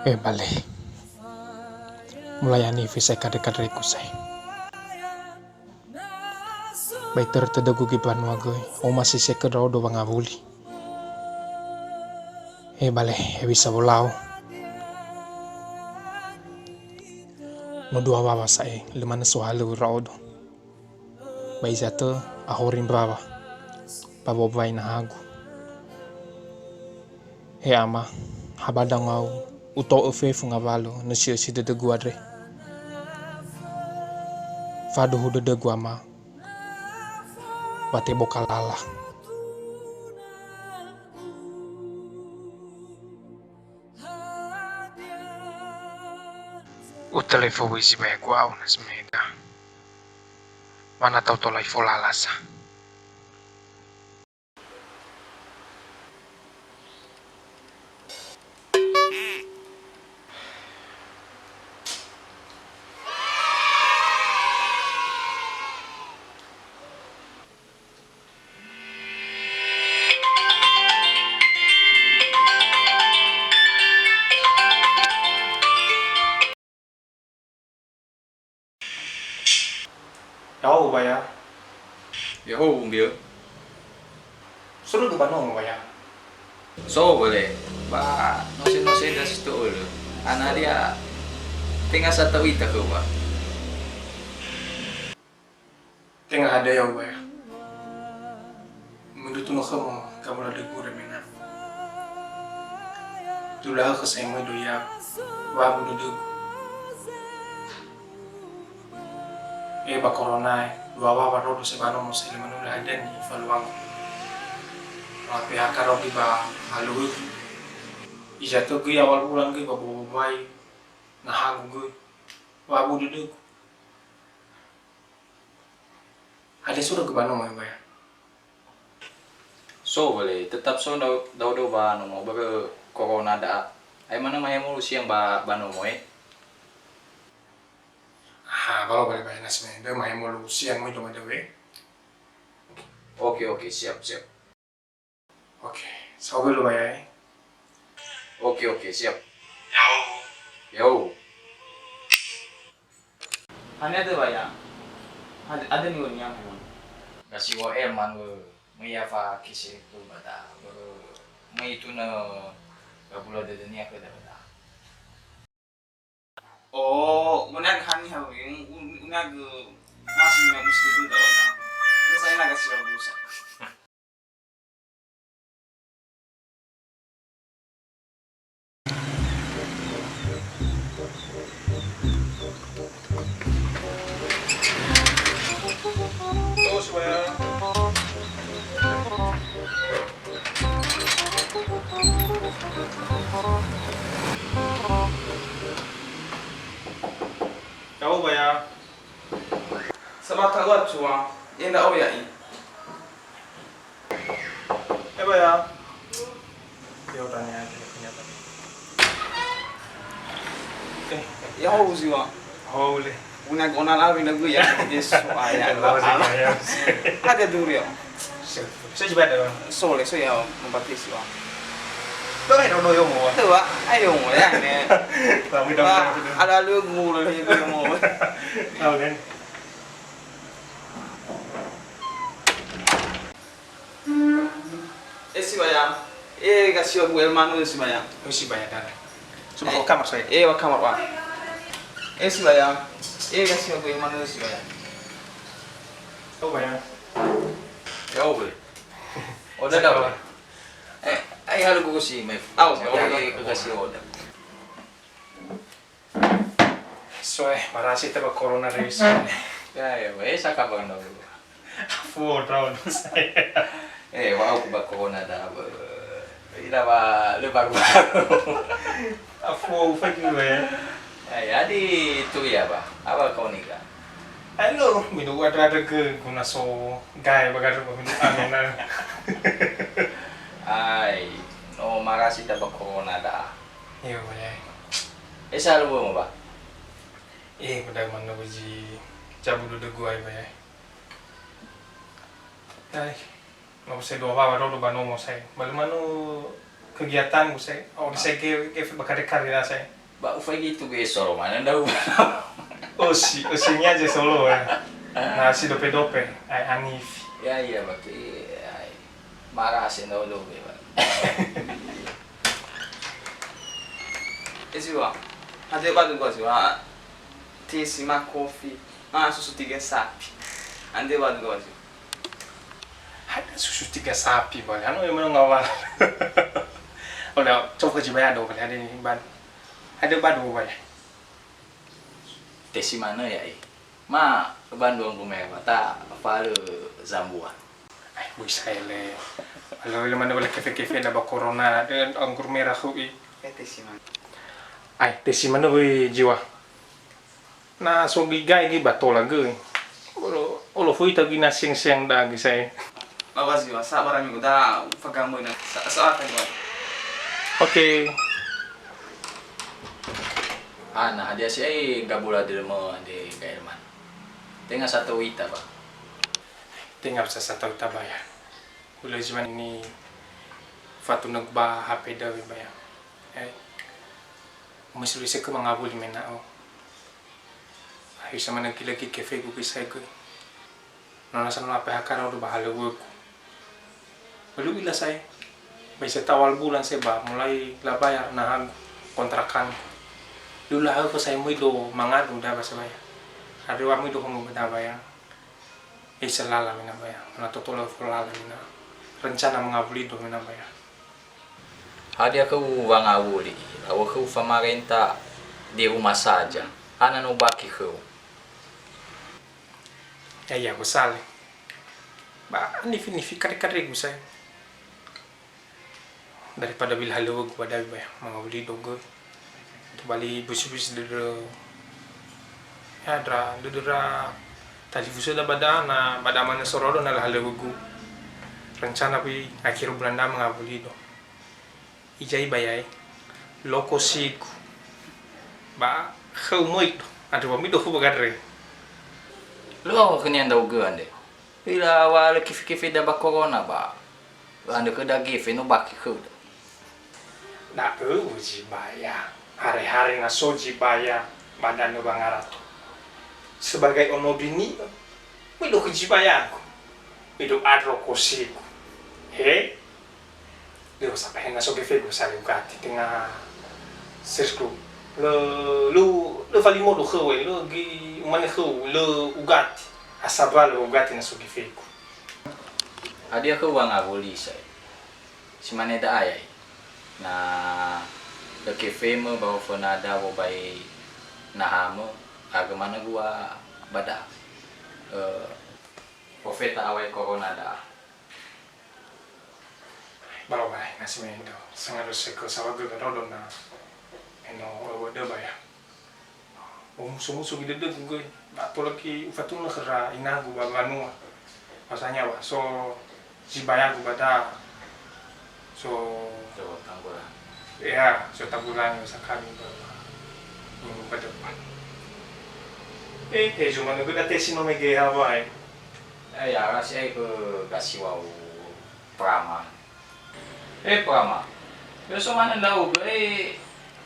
Bale, melayani visa kadek-kadekku say. Baik tertedagu giban wagoy, o masih sekedar do bang abuli. Bale, bisa bolau. No dua wawa say, lemana sohalu raudo. Baik jatuh, ahorin bawa. Pabobai na hagu. Ama, habadang au, uto ofefu ngavalo, nasi de guadre. Fado hudo de guama. Bate bokalala. O telefone isi ba igual nas mega. Mana tau tolai folalasa. Yaw ba ya? Yo, Bill. Suruh ke Bandung ba ya? So boleh. Ba, nose das itu ulu. Anak dia tinggal satu ita ke ba. Tengah ada ya ba ya? Menurut no kamu ada gure mena. Dula ke saya mau doya. Wa mu duduk. Ba corona dua wawa rodo se bano mo se lemanu la ada ni faluang. Wa PHK rogi ba halu. Ija to gue awal bulan gue ba bobai. Nah hagu gue. Wa mu duduk. Ada sudah ke Bandung ba ya? So boleh. Tetap so do ba no mo baga corona da. Ay mana may mo siyang ba no mo eh. Kalau boleh bayar nasi dia main mulu siang mau cuma dewe. Oke, siap. Oke, so dulu bayar. Oke, siap. Yau. Yo. Hanya ada bayang. Ada nih yang memang. Kasi wa man may fa kisi tu bata. May itu na kabula de dunia ke da. Oh, unag hani hawi, unag masih yang mesti itu dah wala. Terus saya naga siapa busa. Terus bayar. Yau bayar. Sebab takut cuma, yang dah awak ini. Bayar. Dia tanya aja kenyataan. Ya awak cuma. Oh boleh. Unag awin na gue ya, yes, ayah. Ada dulu ya. Saya juga ada. Soleh so ya membatisi wa. Tuh ada no yung mo. Tuh wa, ayo mo ya ini. Kami dah. Ada lu mulu lagi gue mau. Tahu kan? Si bayang. Kasih gue manu si bayang. Si bayar dah. Sudah kau kamar saya. Wa kamar wa. Si bayang. Kasih gue manu si bayang. Tahu bayar. Yo boleh. Udah dah boleh. Ay halu ko si may. Ay kasi oda. So marasi teba corona virus. Ya, sa ka ba no. Full round saya. Wow ko ba corona da. Ila ba lebag ba. Full fake ya. Ay adi tu ya ba. Apa kau ni ka? Halo, minum ada ke guna so gay bagar ko minum amenan. Ay, no marasi ta ba corona da. Iyo ya. Sa lubo mo ba? Pada mana uji cabu duduk gua ya. Ay, mau saya dua wawa rodo bano mau saya. Balu manu kegiatan gue saya. Oh, saya ke bakar karya saya. Ba ufay gitu ke Solo mana daw. Usinya aja Solo ya. Nah, si dope-dope, ay Anif. Ya iya bakti. Ay, marasin daw daw ba. Esse ó. Ada ba do gosto? Tea sima coffee. Susu 3 sapi. Ande ba do gosto? Ada susu 3 sapi boleh. Ano yung mga ngawal. Udah, coba coba ada boleh ada nih ban. Ada badu boleh. Tesi mana ya i? Ma Bandung kumaya bata falo Zambua. Ay, bisa ele. Kalau yung mana boleh kefe-kefe na ba corona dan anggur merah ko i. Ete sima. Ay, tesi mana wi jiwa. Na so gigay gi batola ge. Olo fui tagi na siang-siang dagi saya. Bawas jiwa, sabar amigo da pagkamoy na sa atin ba. Oke. Nah dia sih gabula di rumah di Kairman. Tengah satu ita ba. Tinggal sa satu tabaya. Ulo zaman ini fatu nagba HP daw ba ya. Masih ko mga abuli mena o. Ay sa man nagkilagi cafe ko kisay ko. Nasa na PHK raw do bahalo ko. Lalu ila saya. May sa tawal bulan saya ba mulai labayar na kontrakan. Dulu ako sa mo do mga do da ba sa baya. Hari wa mo do mo da baya. Isa lala mina baya. Natutulog ko lala mina. Rencana mengabuli do mina baya. Hadia ke uang awuri. Awo ke pemerintah di rumah saja. Ana no baki ke. Ya ko sale. Ba nifi kare-kare ko saya. Daripada bil halug pada baya mengabuli do go. Bali bus-bus dulu ya dra tadi busu da badana mana sororo na halagugu rencana pi akhir bulan da mengabuli do ijai bayai loko siku ba khau moi ada ba mi do fu bagadre Lo kenian daw ge ande. Ila wala kif da ba corona ba. Ande ke da gife no baki ke. na uji baya hari-hari na soji baya badan no bangarato sebagai onobini mido kujibayanku mido adro kosiku he leo sampai na soge fego sale ugati tengah sirku lu vali modo khawe lu gi umane khaw lu ugati asabal ugati na soge fego Hadia ke uang abuli saya. Si mana da ayai. Na the cafe mo bawa fonada wo bay nahamo agamana gua bada profeta awai corona da balawai nasimendo sangaro seko sawago rodo na eno odo baya musuh-musuh gede gue bato lagi ufatun khara inagu babanu masanya wa so si baya gu bada so tanggulan. ya so tabulan sa kami ba yung padapan cuma nunggu dati sino may gaya ba Ya kasi ke kasiwau prama. Prama. Pero so mana daw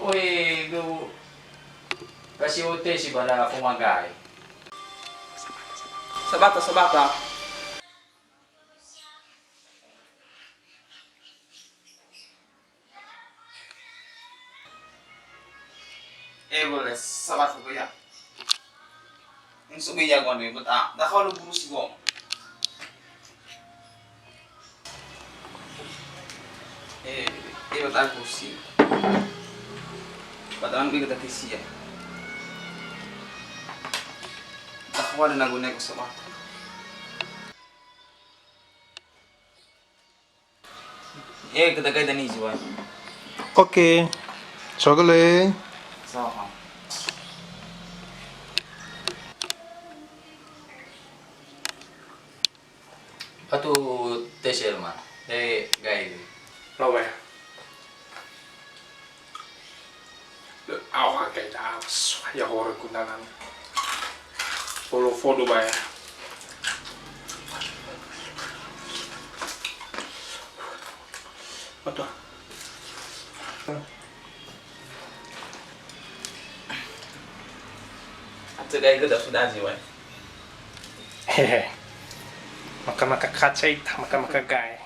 go kasi ote si bala pumagay. Sabata. Boleh sabata ko ya. Yung subiya ko ano, but nakawalo burus ko. Ba't ako si. Ba't ang bigat at siya. Nakawalo na gunay ko sabata. Kadagay da ni Jiwan. oke chocolate Sama. Atu tesel man. Gay. lo ya awa kay da ya hore kunanan polo fodo ba ya Betul. 这个一个的苏大几位。 Hehe. Maka-maka kaca hitam, maka-maka gay.